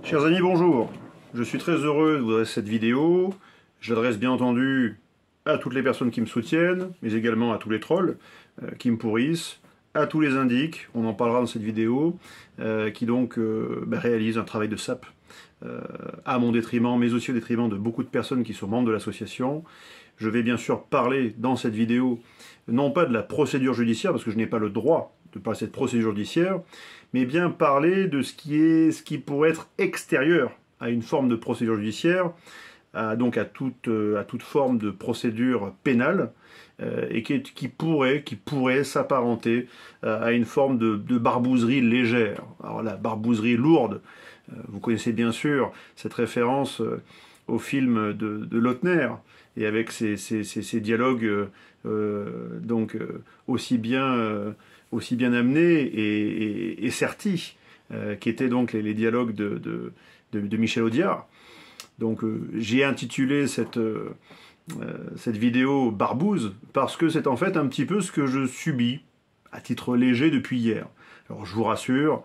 Chers amis, bonjour. Je suis très heureux de vous adresser cette vidéo. Je l'adresse bien entendu à toutes les personnes qui me soutiennent, mais également à tous les trolls qui me pourrissent, à tous les indiques, on en parlera dans cette vidéo, qui donc réalisent un travail de sape à mon détriment, mais aussi au détriment de beaucoup de personnes qui sont membres de l'association. Je vais bien sûr parler dans cette vidéo, non pas de la procédure judiciaire, parce que je n'ai pas le droit de parler de cette procédure judiciaire, mais bien parler de ce qui pourrait être extérieur à une forme de procédure judiciaire, donc à toute forme de procédure pénale, et qui pourrait s'apparenter à une forme de barbouzerie légère. Alors la barbouzerie lourde, vous connaissez bien sûr cette référence au film de Lautner, et avec ces dialogues aussi bien amenés et sertis, qui étaient donc les dialogues de Michel Audiard. Donc j'ai intitulé cette vidéo Barbouze, parce que c'est en fait un petit peu ce que je subis, à titre léger, depuis hier. Alors je vous rassure,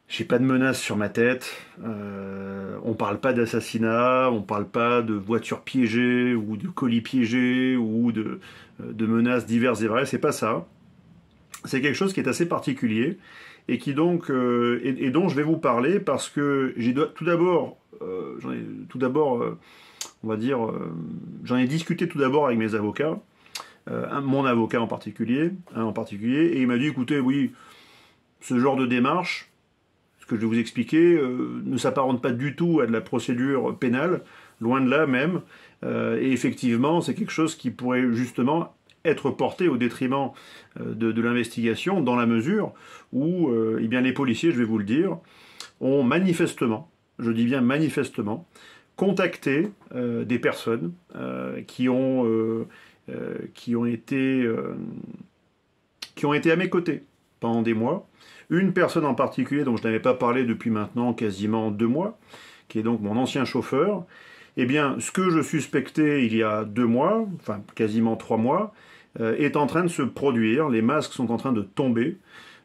j'ai pas de menace sur ma tête, on parle pas d'assassinat, on parle pas de voitures piégées, ou de colis piégés, ou de menaces diverses et variées, c'est pas ça. C'est quelque chose qui est assez particulier, et qui donc dont je vais vous parler, parce que j'ai tout d'abord, j'en ai discuté tout d'abord avec mes avocats, mon avocat en particulier, et il m'a dit, écoutez, oui, ce genre de démarche, ce que je vais vous expliquer, ne s'apparente pas du tout à de la procédure pénale, loin de là même, et effectivement, c'est quelque chose qui pourrait justement être porté au détriment de l'investigation, dans la mesure où eh bien, les policiers, je vais vous le dire, ont manifestement, je dis bien manifestement, contacté des personnes qui ont été à mes côtés pendant des mois. Une personne en particulier dont je n'avais pas parlé depuis maintenant quasiment 2 mois, qui est donc mon ancien chauffeur. Eh bien, ce que je suspectais il y a 2 mois, enfin quasiment 3 mois, est en train de se produire. Les masques sont en train de tomber.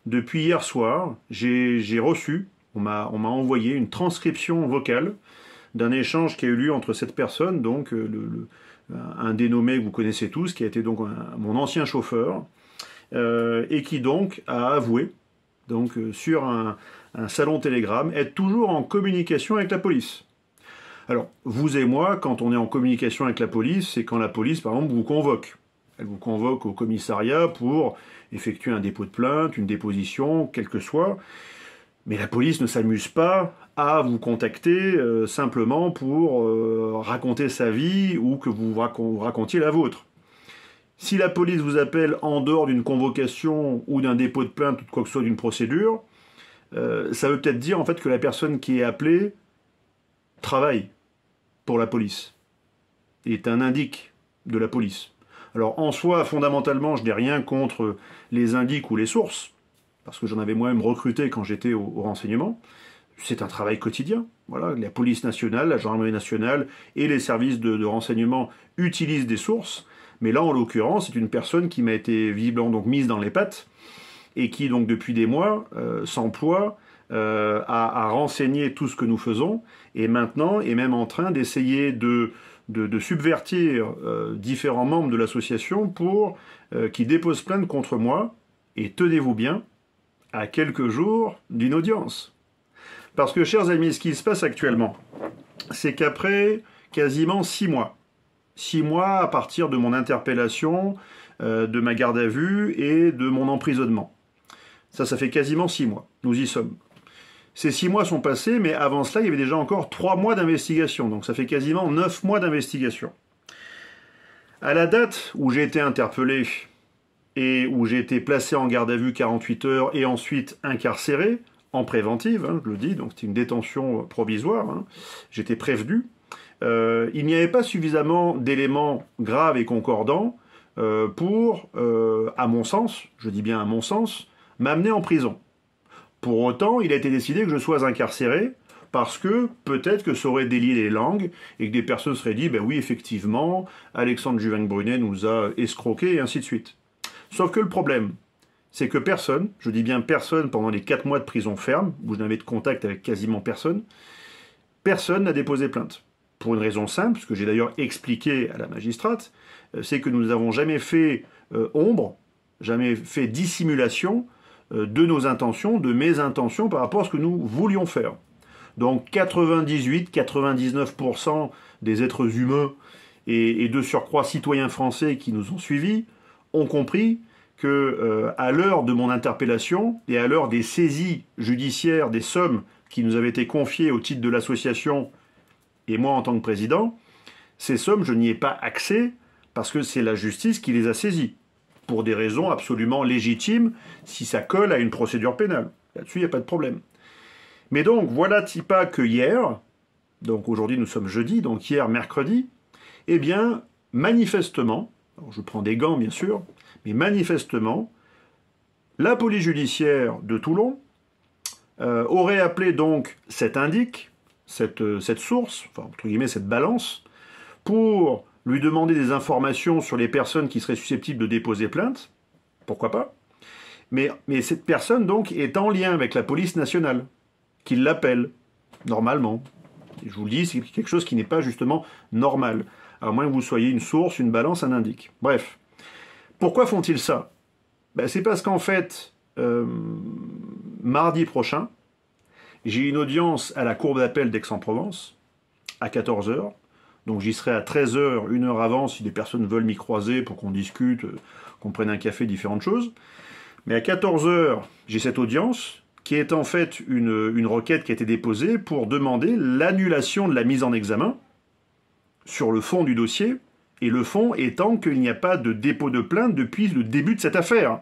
Depuis hier soir, j'ai reçu, on m'a envoyé une transcription vocale d'un échange qui a eu lieu entre cette personne, donc un dénommé que vous connaissez tous, qui a été donc mon ancien chauffeur, et qui donc a avoué, donc sur un salon Telegram, être toujours en communication avec la police. Alors, vous et moi, quand on est en communication avec la police, c'est quand la police, par exemple, vous convoque. Elle vous convoque au commissariat pour effectuer un dépôt de plainte, une déposition, quel que soit. Mais la police ne s'amuse pas à vous contacter simplement pour raconter sa vie ou que vous racontiez la vôtre. Si la police vous appelle en dehors d'une convocation ou d'un dépôt de plainte ou de quoi que ce soit d'une procédure, ça veut peut-être dire en fait que la personne qui est appelée travaille pour la police, est un indique de la police. Alors en soi, fondamentalement, je n'ai rien contre les indiques ou les sources, parce que j'en avais moi-même recruté quand j'étais au renseignement. C'est un travail quotidien. Voilà, la police nationale, la gendarmerie nationale et les services de renseignement utilisent des sources, mais là, en l'occurrence, c'est une personne qui m'a été visiblement donc mise dans les pattes, et qui donc depuis des mois s'emploie à renseigner tout ce que nous faisons, et maintenant est même en train d'essayer de subvertir différents membres de l'association pour qu'ils déposent plainte contre moi, et tenez-vous bien, à quelques jours d'une audience. Parce que, chers amis, ce qui se passe actuellement, c'est qu'après quasiment 6 mois, 6 mois à partir de mon interpellation, de ma garde à vue et de mon emprisonnement. Ça fait quasiment 6 mois, nous y sommes. Ces 6 mois sont passés, mais avant cela, il y avait déjà encore 3 mois d'investigation, donc ça fait quasiment 9 mois d'investigation. À la date où j'ai été interpellé et où j'ai été placé en garde à vue 48 heures et ensuite incarcéré, en préventive, je le dis, donc c'était une détention provisoire, j'étais prévenu, il n'y avait pas suffisamment d'éléments graves et concordants pour, à mon sens, je dis bien à mon sens, m'amener en prison. Pour autant, il a été décidé que je sois incarcéré, parce que peut-être que ça aurait délié les langues, et que des personnes seraient dit, ben oui, effectivement, Alexandre Juvin-Brunet nous a escroqués, et ainsi de suite. Sauf que le problème, c'est que personne, je dis bien personne, pendant les 4 mois de prison ferme, où je n'avais de contact avec quasiment personne, personne n'a déposé plainte. Pour une raison simple, ce que j'ai d'ailleurs expliqué à la magistrate, c'est que nous n'avons jamais fait ombre, jamais fait dissimulation de nos intentions, de mes intentions par rapport à ce que nous voulions faire. Donc 98-99% des êtres humains et de surcroît citoyens français qui nous ont suivis ont compris que à l'heure de mon interpellation et à l'heure des saisies judiciaires des sommes qui nous avaient été confiées au titre de l'association et moi en tant que président, ces sommes, je n'y ai pas accès parce que c'est la justice qui les a saisies, pour des raisons absolument légitimes si ça colle à une procédure pénale. Là-dessus, il n'y a pas de problème. Mais donc, voilà pas que hier, donc aujourd'hui nous sommes jeudi, donc hier mercredi, eh bien, manifestement, alors je prends des gants bien sûr, mais manifestement, la police judiciaire de Toulon aurait appelé donc cet indique, cette source, enfin entre guillemets cette balance, pour lui demander des informations sur les personnes qui seraient susceptibles de déposer plainte, pourquoi pas, mais cette personne donc est en lien avec la police nationale, qui l'appelle, normalement. Et je vous le dis, c'est quelque chose qui n'est pas justement normal, à moins que vous soyez une source, une balance, un indique. Bref. Pourquoi font-ils ça? C'est parce qu'en fait, mardi prochain, j'ai une audience à la cour d'appel d'Aix-en-Provence, à 14 h. Donc j'y serai à 13 h, une heure avant, si des personnes veulent m'y croiser pour qu'on discute, qu'on prenne un café, différentes choses. Mais à 14 h, j'ai cette audience, qui est en fait une requête qui a été déposée pour demander l'annulation de la mise en examen sur le fond du dossier, et le fond étant qu'il n'y a pas de dépôt de plainte depuis le début de cette affaire.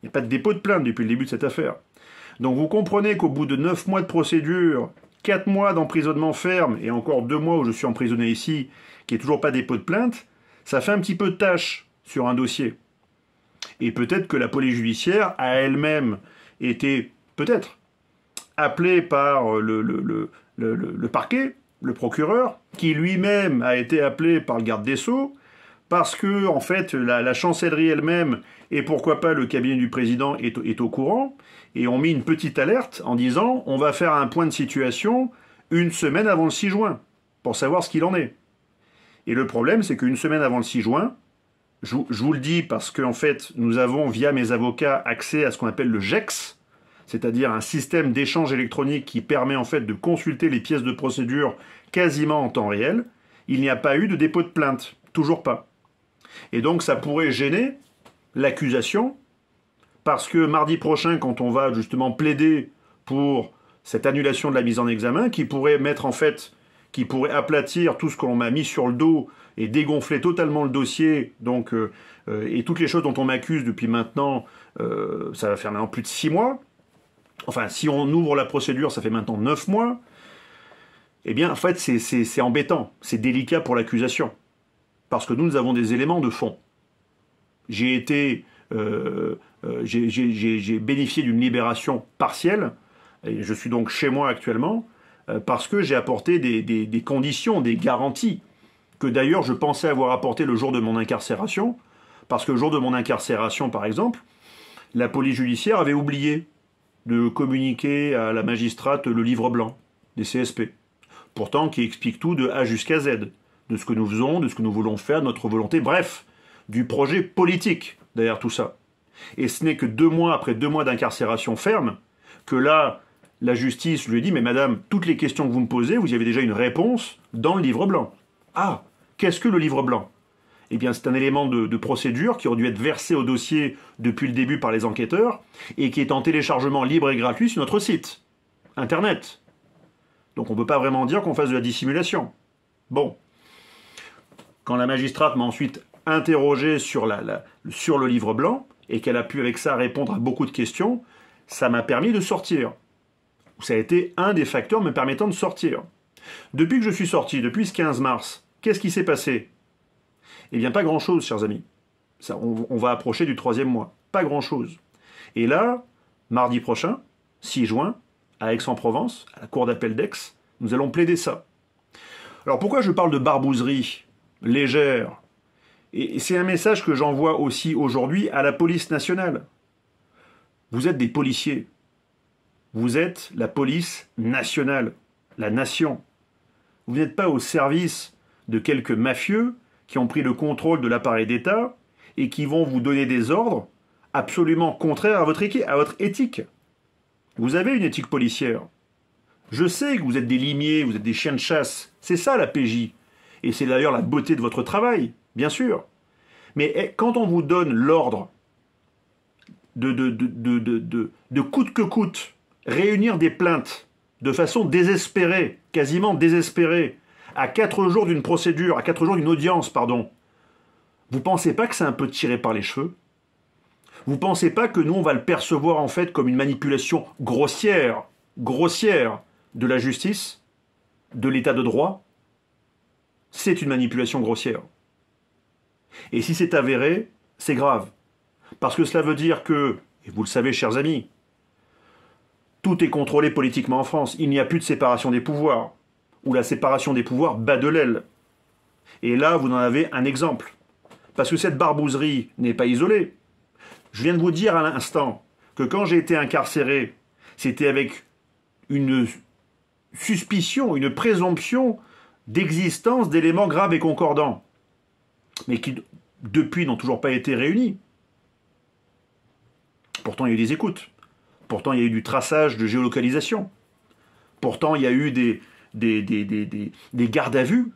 Il n'y a pas de dépôt de plainte depuis le début de cette affaire. Donc vous comprenez qu'au bout de 9 mois de procédure, 4 mois d'emprisonnement ferme, et encore 2 mois où je suis emprisonné ici, qui n'est toujours pas dépôt de plainte, ça fait un petit peu de tâche sur un dossier. Et peut-être que la police judiciaire a elle-même été, peut-être, appelée par le parquet, le procureur, qui lui-même a été appelé par le garde des Sceaux, parce que, en fait, la chancellerie elle-même, et pourquoi pas le cabinet du président, est au courant, et ont mis une petite alerte en disant « on va faire un point de situation une semaine avant le 6 juin, pour savoir ce qu'il en est ». Et le problème, c'est qu'une semaine avant le 6 juin, je vous le dis parce qu'en fait, nous avons, via mes avocats, accès à ce qu'on appelle le GEX, c'est-à-dire un système d'échange électronique qui permet en fait de consulter les pièces de procédure quasiment en temps réel. Il n'y a pas eu de dépôt de plainte, toujours pas. Et donc ça pourrait gêner l'accusation, parce que mardi prochain, quand on va justement plaider pour cette annulation de la mise en examen, qui pourrait mettre en fait, qui pourrait aplatir tout ce qu'on m'a mis sur le dos et dégonfler totalement le dossier, donc, et toutes les choses dont on m'accuse depuis maintenant, ça va faire maintenant plus de 6 mois. Enfin, si on ouvre la procédure, ça fait maintenant 9 mois. Eh bien, en fait, c'est embêtant, c'est délicat pour l'accusation. Parce que nous avons des éléments de fond. J'ai bénéficié d'une libération partielle, et je suis donc chez moi actuellement, parce que j'ai apporté des conditions, des garanties, que d'ailleurs je pensais avoir apporté le jour de mon incarcération, parce que le jour de mon incarcération, par exemple, la police judiciaire avait oublié de communiquer à la magistrate le livre blanc des CSP, pourtant qui explique tout de A jusqu'à Z, de ce que nous faisons, de ce que nous voulons faire, de notre volonté, bref, du projet politique derrière tout ça. Et ce n'est que 2 mois après 2 mois d'incarcération ferme, que là, la justice lui dit « Mais madame, toutes les questions que vous me posez, vous y avez déjà une réponse dans le livre blanc. » Ah, qu'est-ce que le livre blanc? Eh bien, c'est un élément de procédure qui aurait dû être versé au dossier depuis le début par les enquêteurs et qui est en téléchargement libre et gratuit sur notre site, Internet. Donc on ne peut pas vraiment dire qu'on fasse de la dissimulation. Bon. Quand la magistrate m'a ensuite interrogé sur le livre blanc et qu'elle a pu avec ça répondre à beaucoup de questions, ça m'a permis de sortir. Ça a été un des facteurs me permettant de sortir. Depuis que je suis sorti, depuis ce 15 mars, qu'est-ce qui s'est passé? Eh bien, pas grand-chose, chers amis. Ça, on va approcher du 3e mois. Pas grand-chose. Et là, mardi prochain, 6 juin, à Aix-en-Provence, à la cour d'appel d'Aix, nous allons plaider ça. Alors pourquoi je parle de barbouzerie légère Et c'est un message que j'envoie aussi aujourd'hui à la police nationale. Vous êtes des policiers. Vous êtes la police nationale, la nation. Vous n'êtes pas au service de quelques mafieux qui ont pris le contrôle de l'appareil d'État et qui vont vous donner des ordres absolument contraires à votre éthique. Vous avez une éthique policière. Je sais que vous êtes des limiers, vous êtes des chiens de chasse. C'est ça la PJ. Et c'est d'ailleurs la beauté de votre travail, bien sûr. Mais quand on vous donne l'ordre de coûte que coûte, réunir des plaintes de façon désespérée, quasiment désespérée, à 4 jours d'une procédure, à 4 jours d'une audience, pardon, vous pensez pas que c'est un peu tiré par les cheveux? Vous pensez pas que nous, on va le percevoir en fait comme une manipulation grossière de la justice, de l'état de droit? C'est une manipulation grossière. Et si c'est avéré, c'est grave. Parce que cela veut dire que, et vous le savez chers amis, tout est contrôlé politiquement en France. Il n'y a plus de séparation des pouvoirs, ou la séparation des pouvoirs bat de l'aile. Et là, vous en avez un exemple. Parce que cette barbouzerie n'est pas isolée. Je viens de vous dire à l'instant que quand j'ai été incarcéré, c'était avec une suspicion, une présomption d'existence d'éléments graves et concordants, mais qui, depuis, n'ont toujours pas été réunis. Pourtant, il y a eu des écoutes. Pourtant, il y a eu du traçage de géolocalisation. Pourtant, il y a eu des gardes à vue.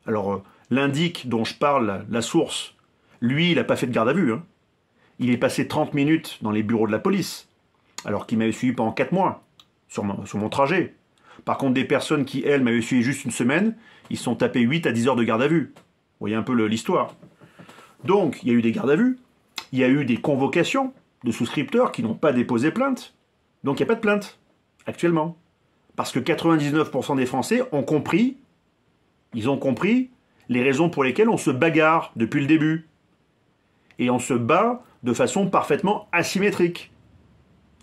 Alors, l'indic dont je parle, la source, lui, il n'a pas fait de garde à vue. Hein. Il est passé 30 minutes dans les bureaux de la police, alors qu'il m'avait suivi pendant 4 mois, sur mon trajet. Par contre, des personnes qui, elles, m'avaient suivi juste une semaine, ils se sont tapés 8 à 10 heures de garde à vue. Vous voyez un peu l'histoire. Donc, il y a eu des gardes à vue, il y a eu des convocations de souscripteurs qui n'ont pas déposé plainte. Donc, il n'y a pas de plainte, actuellement. Parce que 99% des Français ont compris, ils ont compris les raisons pour lesquelles on se bagarre depuis le début. Et on se bat de façon parfaitement asymétrique.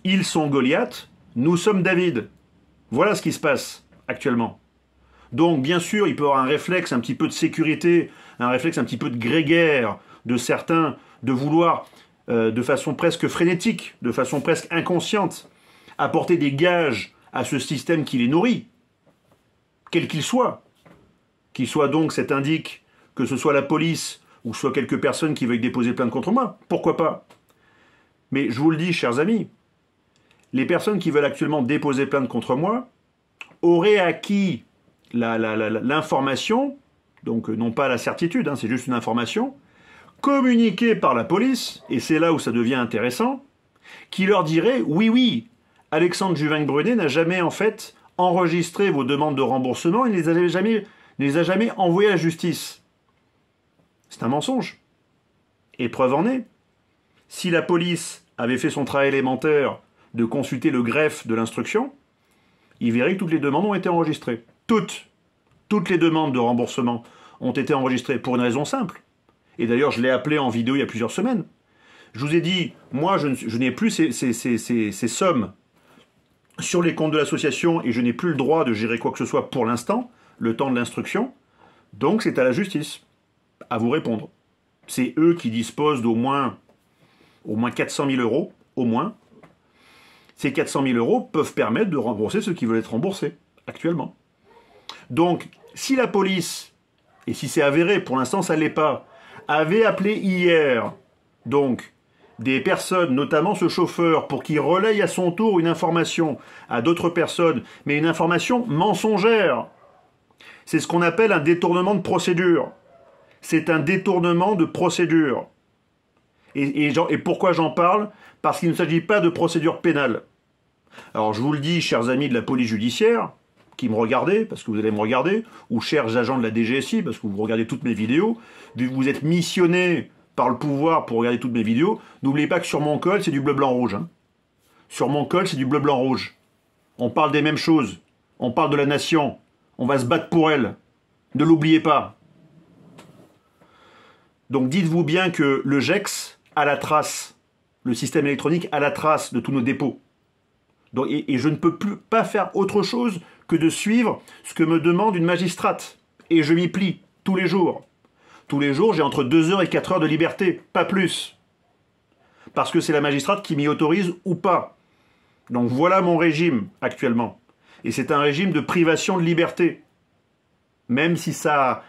Ils sont Goliath, nous sommes David. Voilà ce qui se passe actuellement. Donc, bien sûr, il peut y avoir un réflexe un petit peu de sécurité, un réflexe un petit peu de grégaire de certains, de vouloir, de façon presque frénétique, de façon presque inconsciente, apporter des gages à ce système qui les nourrit, quel qu'il soit donc cet indique, que ce soit la police, ou soit quelques personnes qui veuillent déposer plainte contre moi, pourquoi pas? Mais je vous le dis, chers amis, les personnes qui veulent actuellement déposer plainte contre moi auraient acquis l'information, donc non pas la certitude, hein, c'est juste une information, communiquée par la police, et c'est là où ça devient intéressant, qui leur dirait, oui, Alexandre Juvin-Brunet n'a jamais en fait enregistré vos demandes de remboursement, il ne les a jamais envoyées à la justice. C'est un mensonge. Et preuve en est, si la police avait fait son travail élémentaire de consulter le greffe de l'instruction, il verrait que toutes les demandes ont été enregistrées. Toutes les demandes de remboursement ont été enregistrées pour une raison simple. Et d'ailleurs, je l'ai appelé en vidéo il y a plusieurs semaines. Je vous ai dit, moi, je n'ai plus ces sommes sur les comptes de l'association et je n'ai plus le droit de gérer quoi que ce soit pour l'instant, le temps de l'instruction. Donc, c'est à la justice à vous répondre. C'est eux qui disposent d'au moins 400 000 euros, au moins. Ces 400 000 euros peuvent permettre de rembourser ceux qui veulent être remboursés, actuellement. Donc, si la police, et si c'est avéré, pour l'instant ça ne l'est pas, avait appelé hier, donc, des personnes, notamment ce chauffeur, pour qu'il relaye à son tour une information à d'autres personnes, mais une information mensongère. C'est ce qu'on appelle un détournement de procédure. C'est un détournement de procédure. Et pourquoi j'en parle? Parce qu'il ne s'agit pas de procédure pénale. Alors je vous le dis, chers amis de la police judiciaire, qui me regardez, parce que vous allez me regarder, ou chers agents de la DGSI, parce que vous regardez toutes mes vidéos, vous êtes missionnés par le pouvoir pour regarder toutes mes vidéos, n'oubliez pas que sur mon col, c'est du bleu, blanc, rouge. Hein. Sur mon col, c'est du bleu, blanc, rouge. On parle des mêmes choses. On parle de la nation. On va se battre pour elle. Ne l'oubliez pas. Donc dites-vous bien que le GEX a la trace, le système électronique a la trace de tous nos dépôts. Donc, et je ne peux pas faire autre chose que de suivre ce que me demande une magistrate. Et je m'y plie tous les jours. Tous les jours, j'ai entre 2 heures et 4 heures de liberté, pas plus. Parce que c'est la magistrate qui m'y autorise ou pas. Donc voilà mon régime actuellement. Et c'est un régime de privation de liberté. Même si ça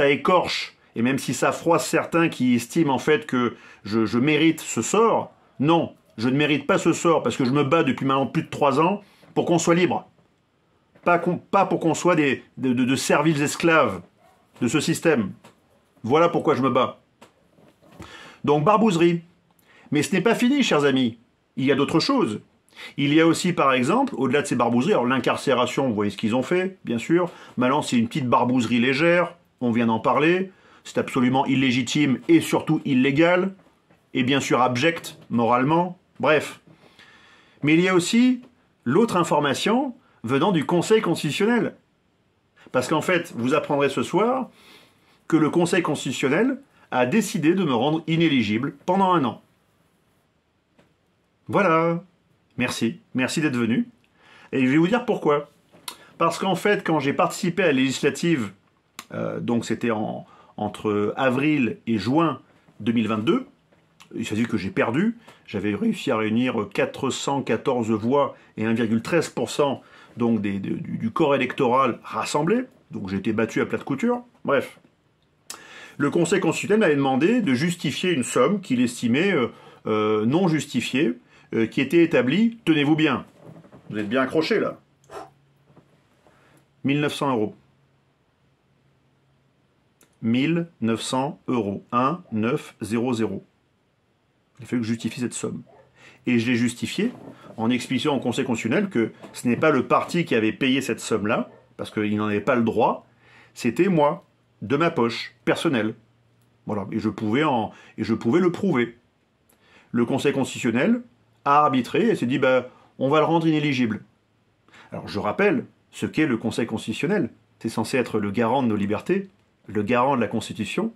écorche, et même si ça froisse certains qui estiment en fait que je mérite ce sort, non, je ne mérite pas ce sort parce que je me bats depuis maintenant plus de 3 ans pour qu'on soit libre. Pas pour qu'on soit de serviles esclaves de ce système. Voilà pourquoi je me bats. Donc barbouzerie. Mais ce n'est pas fini, chers amis. Il y a d'autres choses. Il y a aussi, par exemple, au-delà de ces barbouzeries, alors l'incarcération, vous voyez ce qu'ils ont fait, bien sûr. Maintenant, c'est une petite barbouzerie légère, on vient d'en parler. C'est absolument illégitime et surtout illégal. Et bien sûr abject, moralement. Bref. Mais il y a aussi l'autre information venant du Conseil constitutionnel. Parce qu'en fait, vous apprendrez ce soir que le Conseil constitutionnel a décidé de me rendre inéligible pendant 1 an. Voilà. Merci. Merci d'être venu. Et je vais vous dire pourquoi. Parce qu'en fait, quand j'ai participé à la législative, donc c'était entre avril et juin 2022, il s'agit que j'ai perdu. J'avais réussi à réunir 414 voix et 1,13% donc du corps électoral rassemblé. Donc j'ai été battu à plat de couture. Bref. Le Conseil constitutionnel m'avait demandé de justifier une somme qu'il estimait non justifiée, qui était établie, tenez-vous bien, vous êtes bien accrochés là, 1 900 euros. 1 900 euros. 1 9 0 0. Il a fallu que je justifie cette somme. Et je l'ai justifié en expliquant au Conseil constitutionnel que ce n'est pas le parti qui avait payé cette somme-là, parce qu'il n'en avait pas le droit, c'était moi, de ma poche, personnelle. Voilà, et je pouvais le prouver. Le Conseil constitutionnel a arbitré et s'est dit, on va le rendre inéligible. Alors je rappelle ce qu'est le Conseil constitutionnel. C'est censé être le garant de nos libertés, le garant de la Constitution.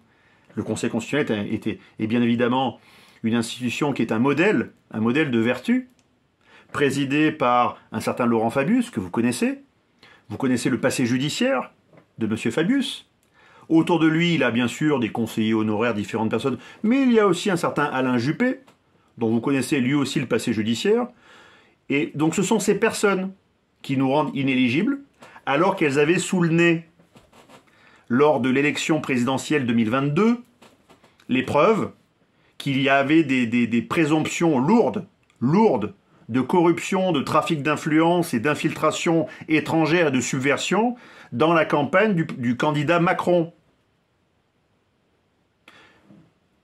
Le Conseil constitutionnel est bien évidemment une institution qui est un modèle de vertu, présidé par un certain Laurent Fabius, que vous connaissez. Vous connaissez le passé judiciaire de M. Fabius. Autour de lui, il a bien sûr des conseillers honoraires, différentes personnes, mais il y a aussi un certain Alain Juppé, dont vous connaissez lui aussi le passé judiciaire. Et donc ce sont ces personnes qui nous rendent inéligibles, alors qu'elles avaient sous le nez, lors de l'élection présidentielle 2022, les preuves qu'il y avait des présomptions lourdes de corruption, de trafic d'influence et d'infiltration étrangère et de subversion dans la campagne du candidat Macron.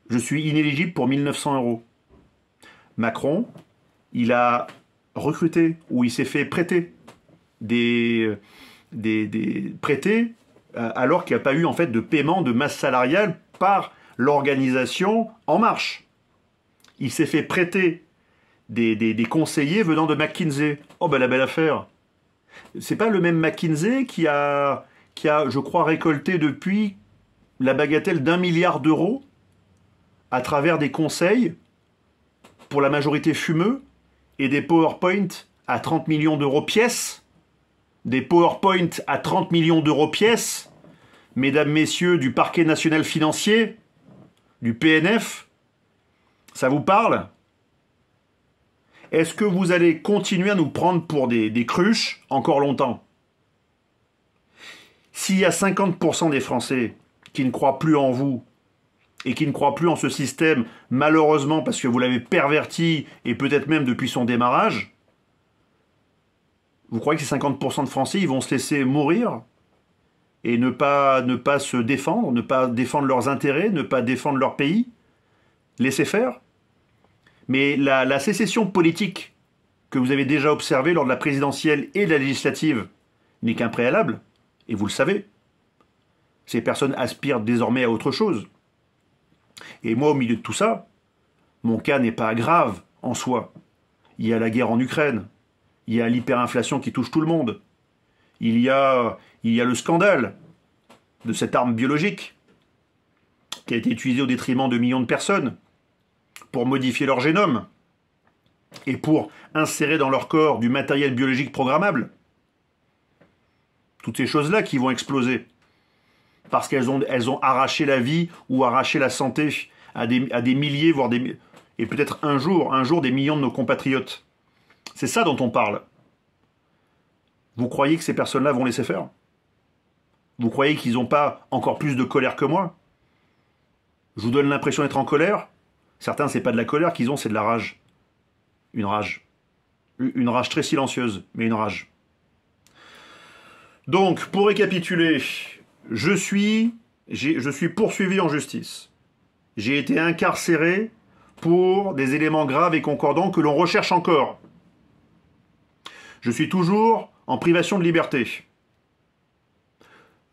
Je suis inéligible pour 1 900 euros. Macron, il a recruté, ou il s'est fait prêter des prêtés alors qu'il n'y a pas eu en fait de paiement de masse salariale par l'organisation En Marche. Il s'est fait prêter des conseillers venant de McKinsey. Oh la belle affaire. C'est pas le même McKinsey qui a, je crois, récolté depuis la bagatelle d'1 milliard d'euros à travers des conseils pour la majorité fumeux et des PowerPoint à 30 millions d'euros pièce. Des PowerPoint à 30 millions d'euros pièce. Mesdames, messieurs du Parquet national financier, du PNF, ça vous parle ? Est-ce que vous allez continuer à nous prendre pour des cruches encore longtemps ? S'il y a 50% des Français qui ne croient plus en vous et qui ne croient plus en ce système, malheureusement parce que vous l'avez perverti et peut-être même depuis son démarrage, vous croyez que ces 50% de Français ils vont se laisser mourir et ne pas se défendre, ne pas défendre leurs intérêts, ne pas défendre leur pays ? Laissez faire ? Mais la sécession politique que vous avez déjà observée lors de la présidentielle et de la législative n'est qu'un préalable, et vous le savez. Ces personnes aspirent désormais à autre chose. Et moi, au milieu de tout ça, mon cas n'est pas grave en soi. Il y a la guerre en Ukraine, il y a l'hyperinflation qui touche tout le monde, il y a le scandale de cette arme biologique qui a été utilisée au détriment de millions de personnes, pour modifier leur génome et pour insérer dans leur corps du matériel biologique programmable. Toutes ces choses-là qui vont exploser. parce qu'elles ont arraché la vie ou arraché la santé à des milliers, voire et peut-être un jour des millions de nos compatriotes. C'est ça dont on parle. Vous croyez que ces personnes-là vont laisser faire? Vous croyez qu'ils n'ont pas encore plus de colère que moi? Je vous donne l'impression d'être en colère? Certains, c'est pas de la colère qu'ils ont, c'est de la rage. Une rage. Une rage très silencieuse, mais une rage. Donc, pour récapituler, je suis poursuivi en justice. J'ai été incarcéré pour des éléments graves et concordants que l'on recherche encore. Je suis toujours en privation de liberté.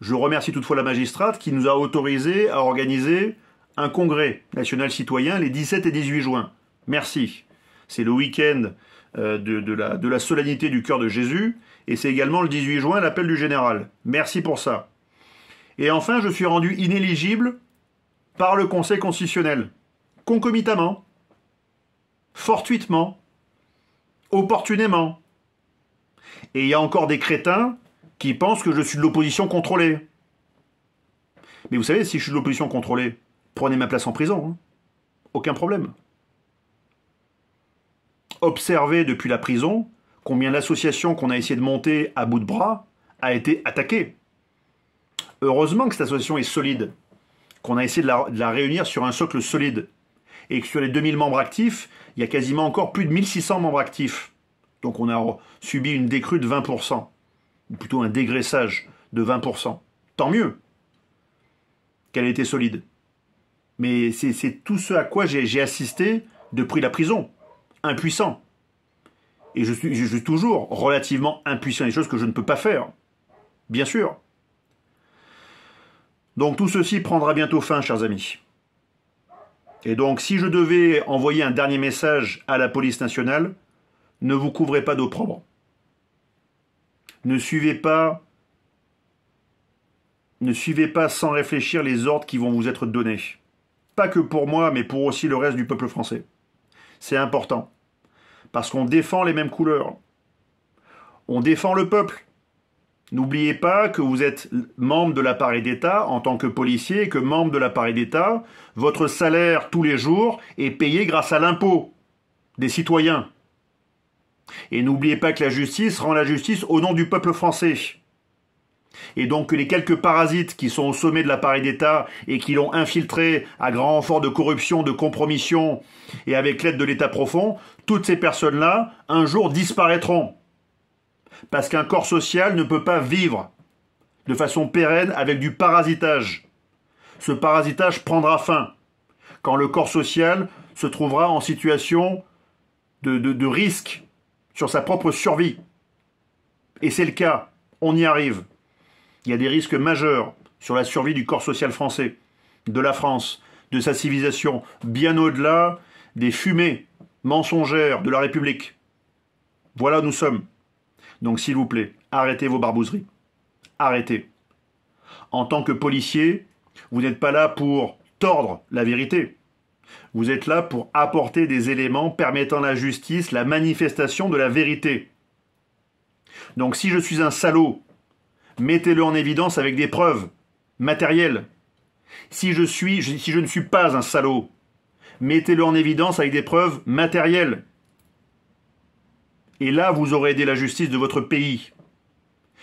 Je remercie toutefois la magistrate qui nous a autorisé à organiser un congrès national citoyen les 17 et 18 juin. Merci. C'est le week-end de la solennité du cœur de Jésus, et c'est également le 18 juin l'appel du général. Merci pour ça. Et enfin, je suis rendu inéligible par le Conseil constitutionnel, concomitamment, fortuitement, opportunément. Et il y a encore des crétins qui pensent que je suis de l'opposition contrôlée. Mais vous savez, si je suis de l'opposition contrôlée, prenez ma place en prison. Hein. Aucun problème. Observez depuis la prison combien l'association qu'on a essayé de monter à bout de bras a été attaquée. Heureusement que cette association est solide, qu'on a essayé de la réunir sur un socle solide, et que sur les 2000 membres actifs, il y a quasiment encore plus de 1600 membres actifs. Donc on a subi une décrue de 20%, ou plutôt un dégraissage de 20%. Tant mieux qu'elle ait été solide. Mais c'est tout ce à quoi j'ai assisté depuis la prison, impuissant. Et je suis toujours relativement impuissant, des choses que je ne peux pas faire, bien sûr. Donc tout ceci prendra bientôt fin, chers amis. Et donc si je devais envoyer un dernier message à la police nationale, ne vous couvrez pas d'opprobre. Ne suivez pas sans réfléchir les ordres qui vont vous être donnés. Pas que pour moi, mais pour aussi le reste du peuple français. C'est important. Parce qu'on défend les mêmes couleurs. On défend le peuple. N'oubliez pas que vous êtes membre de l'appareil d'État en tant que policier et que membre de l'appareil d'État, votre salaire tous les jours est payé grâce à l'impôt des citoyens. Et n'oubliez pas que la justice rend la justice au nom du peuple français. Et donc que les quelques parasites qui sont au sommet de l'appareil d'État et qui l'ont infiltré à grand renfort de corruption, de compromission et avec l'aide de l'État profond, toutes ces personnes-là, un jour disparaîtront. Parce qu'un corps social ne peut pas vivre de façon pérenne avec du parasitage. Ce parasitage prendra fin quand le corps social se trouvera en situation de risque sur sa propre survie. Et c'est le cas, on y arrive. Il y a des risques majeurs sur la survie du corps social français, de la France, de sa civilisation, bien au-delà des fumées mensongères de la République. Voilà où nous sommes. Donc s'il vous plaît, arrêtez vos barbouzeries. Arrêtez. En tant que policier, vous n'êtes pas là pour tordre la vérité. Vous êtes là pour apporter des éléments permettant à la justice la manifestation de la vérité. Donc si je suis un salaud, mettez-le en évidence avec des preuves matérielles. Si je ne suis pas un salaud, mettez-le en évidence avec des preuves matérielles. Et là, vous aurez aidé la justice de votre pays.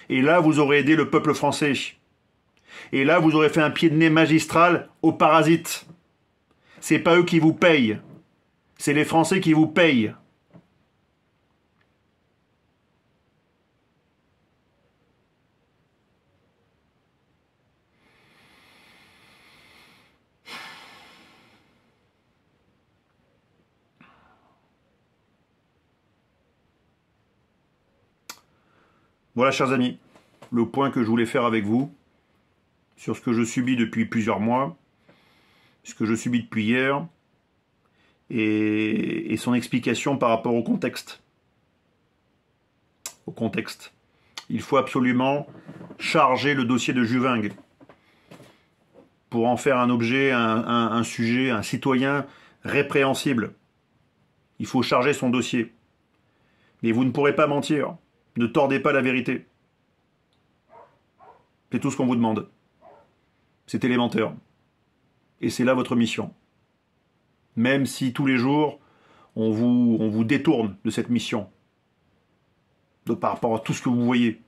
Et là, vous aurez aidé le peuple français. Et là, vous aurez fait un pied de nez magistral aux parasites. C'est pas eux qui vous payent. C'est les Français qui vous payent. Voilà, chers amis, le point que je voulais faire avec vous sur ce que je subis depuis plusieurs mois, ce que je subis depuis hier, et son explication par rapport au contexte. Au contexte. Il faut absolument charger le dossier de Juvingue pour en faire un objet, un sujet, un citoyen répréhensible. Il faut charger son dossier. Mais vous ne pourrez pas mentir. Ne tordez pas la vérité. C'est tout ce qu'on vous demande. C'est élémentaire. Et c'est là votre mission. Même si tous les jours, on vous détourne de cette mission. Par rapport à tout ce que vous voyez.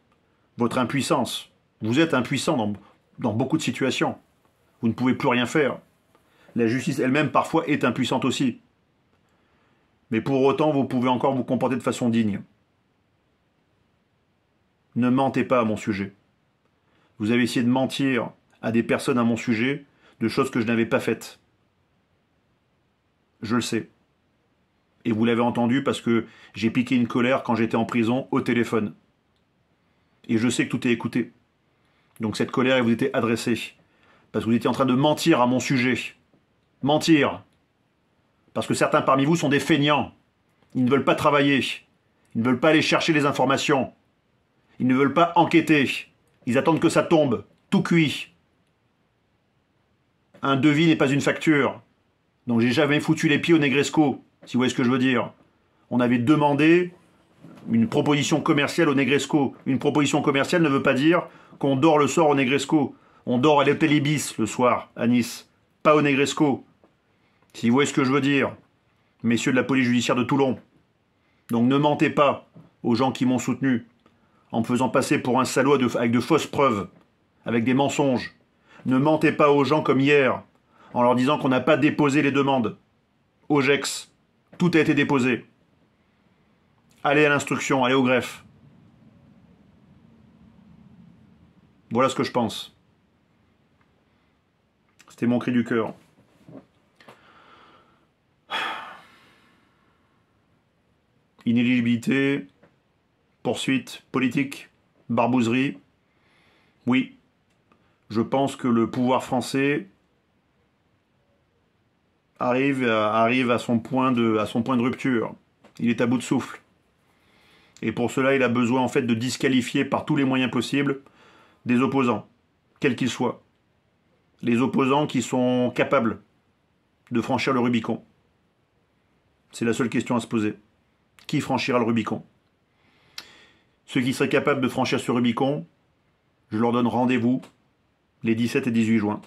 Votre impuissance. Vous êtes impuissant dans beaucoup de situations. Vous ne pouvez plus rien faire. La justice elle-même, parfois, est impuissante aussi. Mais pour autant, vous pouvez encore vous comporter de façon digne. Ne mentez pas à mon sujet. Vous avez essayé de mentir à des personnes à mon sujet de choses que je n'avais pas faites. Je le sais. Et vous l'avez entendu parce que j'ai piqué une colère quand j'étais en prison au téléphone. Et je sais que tout est écouté. Donc cette colère, elle vous était adressée. Parce que vous étiez en train de mentir à mon sujet. Mentir. Parce que certains parmi vous sont des feignants. Ils ne veulent pas travailler. Ils ne veulent pas aller chercher les informations. Ils ne veulent pas enquêter. Ils attendent que ça tombe. Tout cuit. Un devis n'est pas une facture. Donc j'ai jamais foutu les pieds au Negresco, si vous voyez ce que je veux dire. On avait demandé une proposition commerciale au Negresco. Une proposition commerciale ne veut pas dire qu'on dort le soir au Negresco. On dort à l'hôtel Ibis le soir, à Nice. Pas au Negresco. Si vous voyez ce que je veux dire, messieurs de la police judiciaire de Toulon. Donc ne mentez pas aux gens qui m'ont soutenu, en me faisant passer pour un salaud avec de fausses preuves, avec des mensonges. Ne mentez pas aux gens comme hier, en leur disant qu'on n'a pas déposé les demandes. Au GEX, tout a été déposé. Allez à l'instruction, allez au greffe. Voilà ce que je pense. C'était mon cri du cœur. Inéligibilité, poursuite politique, barbouzerie. Oui, je pense que le pouvoir français arrive à son point de rupture. Il est à bout de souffle. Et pour cela, il a besoin en fait de disqualifier par tous les moyens possibles des opposants, quels qu'ils soient. Les opposants qui sont capables de franchir le Rubicon. C'est la seule question à se poser. Qui franchira le Rubicon? Ceux qui seraient capables de franchir ce Rubicon, je leur donne rendez-vous les 17 et 18 juin,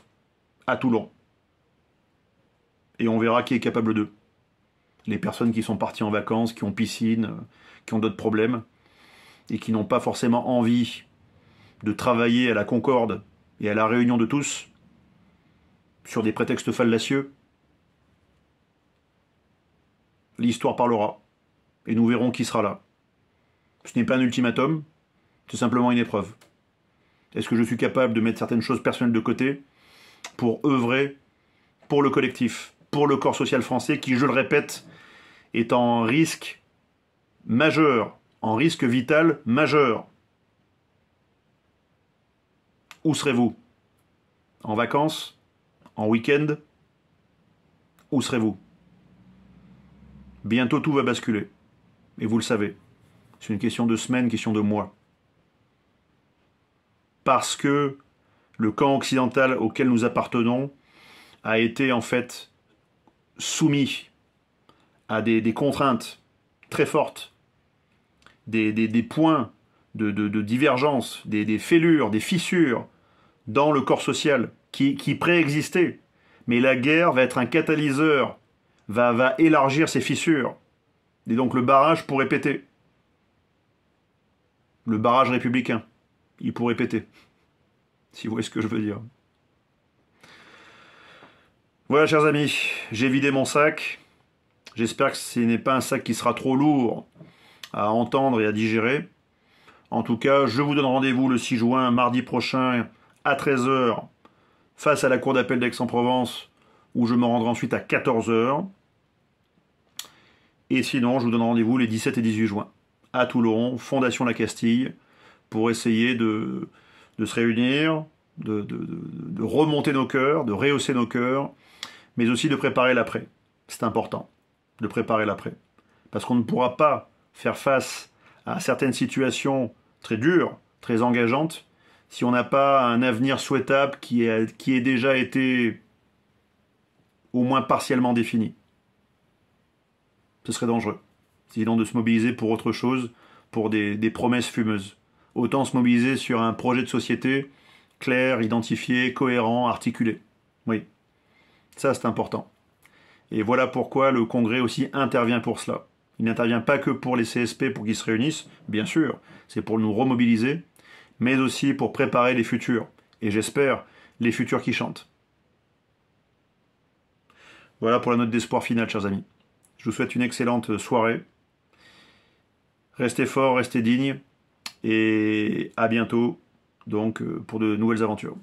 à Toulon. Et on verra qui est capable d'eux. Les personnes qui sont parties en vacances, qui ont piscine, qui ont d'autres problèmes, et qui n'ont pas forcément envie de travailler à la concorde et à la réunion de tous, sur des prétextes fallacieux. L'histoire parlera. Et nous verrons qui sera là. Ce n'est pas un ultimatum, c'est simplement une épreuve. Est-ce que je suis capable de mettre certaines choses personnelles de côté pour œuvrer pour le collectif, pour le corps social français qui, je le répète, est en risque majeur, en risque vital majeur. Où serez-vous? En vacances? En week-end? Où serez-vous? Bientôt tout va basculer. Et vous le savez. C'est une question de semaines, question de mois. Parce que le camp occidental auquel nous appartenons a été en fait soumis à des contraintes très fortes, des points de divergence, des fêlures, des fissures dans le corps social qui préexistaient. Mais la guerre va être un catalyseur, va élargir ces fissures. Et donc le barrage pourrait péter. Le barrage républicain, il pourrait péter. Si vous voyez ce que je veux dire. Voilà, chers amis, j'ai vidé mon sac. J'espère que ce n'est pas un sac qui sera trop lourd à entendre et à digérer. En tout cas, je vous donne rendez-vous le 6 juin, mardi prochain, à 13 h, face à la cour d'appel d'Aix-en-Provence, où je me rendrai ensuite à 14 h. Et sinon, je vous donne rendez-vous les 17 et 18 juin, à Toulon, Fondation La Castille, pour essayer de se réunir, de remonter nos cœurs, de rehausser nos cœurs, mais aussi de préparer l'après. C'est important, de préparer l'après. Parce qu'on ne pourra pas faire face à certaines situations très dures, très engageantes, si on n'a pas un avenir souhaitable qui ait déjà été au moins partiellement défini. Ce serait dangereux. Sinon de se mobiliser pour autre chose, pour des promesses fumeuses. Autant se mobiliser sur un projet de société clair, identifié, cohérent, articulé. Oui, ça c'est important. Et voilà pourquoi le Congrès aussi intervient pour cela. Il n'intervient pas que pour les CSP pour qu'ils se réunissent, bien sûr, c'est pour nous remobiliser, mais aussi pour préparer les futurs. Et j'espère, les futurs qui chantent. Voilà pour la note d'espoir finale, chers amis. Je vous souhaite une excellente soirée. Restez forts, restez dignes, et à bientôt, donc, pour de nouvelles aventures.